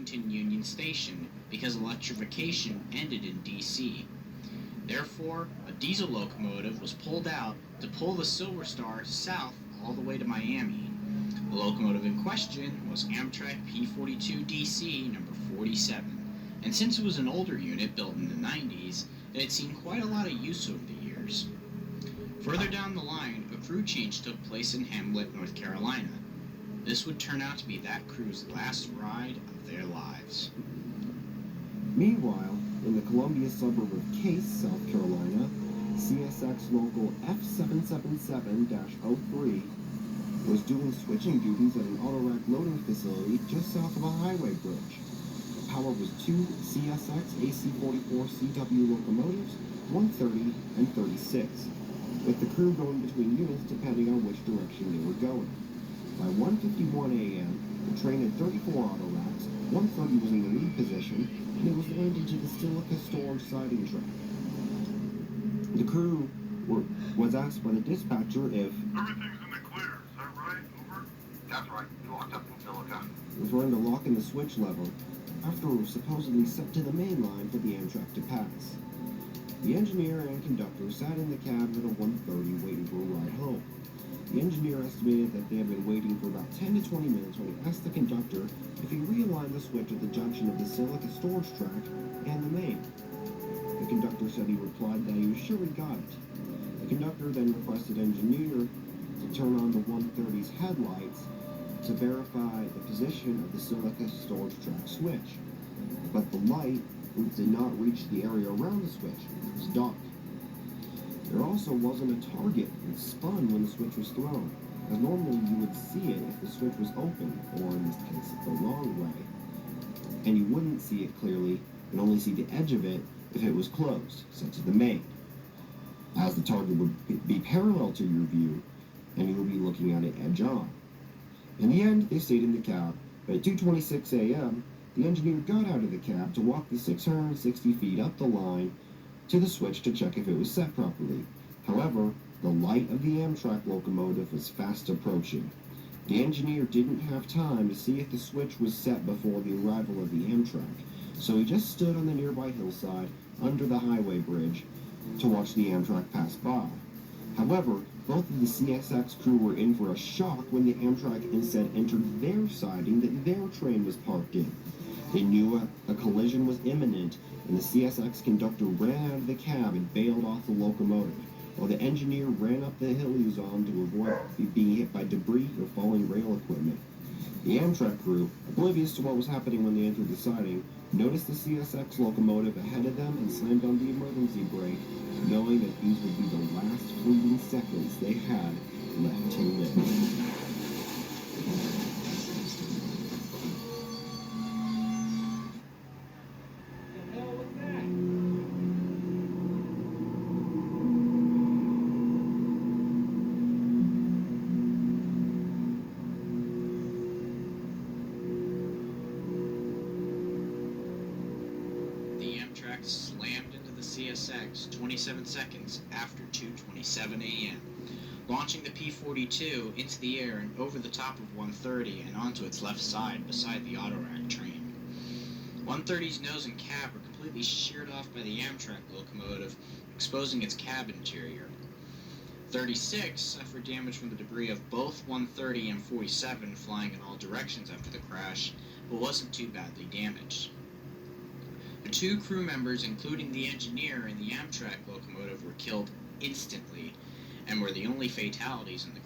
Washington Union Station because electrification ended in D.C. Therefore, a diesel locomotive was pulled out to pull the Silver Star south all the way to Miami. The locomotive in question was Amtrak P42 DC number 47, and since it was an older unit built in the 90s, it had seen quite a lot of use over the years. Further down the line, a crew change took place in Hamlet, North Carolina. This would turn out to be that crew's last ride of their lives. Meanwhile, in the Columbia suburb of Case, South Carolina, CSX local F777-03 was doing switching duties at an autorack loading facility just south of a highway bridge. The power was two CSX AC-44CW locomotives, 130 and 36, with the crew going between units depending on which direction they were going. By 1:51 a.m., the train had 34 autoracks, 130 was in the lead position, and it was landing to the Silica storage siding track. The crew was asked by the dispatcher if everything's in the clear. Is that right? Over? That's right. You locked up in Silica. referring to locking the switch lever after it was supposedly set to the main line for the Amtrak to pass. The engineer and conductor sat in the cab at a 1:30 waiting for a ride home. The engineer estimated that they had been waiting for about 10 to 20 minutes when he asked the conductor if he realigned the switch at the junction of the Silica storage track and the main. The conductor said he replied that he was sure he got it. The conductor then requested engineer to turn on the 130's headlights to verify the position of the Silica storage track switch. But the light did not reach the area around the switch. It was dark. There also wasn't a target. It spun when the switch was thrown, as normally you would see it if the switch was open, or in this case, the wrong way. And you wouldn't see it clearly, and only see the edge of it if it was closed, such as the main, as the target would be parallel to your view, and you would be looking at it edge on. In the end, they stayed in the cab, but at 2:26 a.m., the engineer got out of the cab to walk the 660 feet up the line to the switch to check if it was set properly. However, the light of the Amtrak locomotive was fast approaching. The engineer didn't have time to see if the switch was set before the arrival of the Amtrak, so he just stood on the nearby hillside under the highway bridge to watch the Amtrak pass by. However, both of the CSX crew were in for a shock when the Amtrak instead entered their siding that their train was parked in. They knew a collision was imminent, and the CSX conductor ran out of the cab and bailed off the locomotive, while the engineer ran up the hill he was on to avoid being hit by debris or falling rail equipment. The Amtrak crew, oblivious to what was happening when they entered the siding, noticed the CSX locomotive ahead of them and slammed on the emergency brake, knowing that these would be the last fleeting seconds they had left to live. Slammed into the CSX 27 seconds after 2:27 a.m., launching the P42 into the air and over the top of 130 and onto its left side beside the autorack train. 130's nose and cab were completely sheared off by the Amtrak locomotive, exposing its cab interior. 36 suffered damage from the debris of both 130 and 47 flying in all directions after the crash, but wasn't too badly damaged. The two crew members, including the engineer and the Amtrak locomotive, were killed instantly and were the only fatalities in the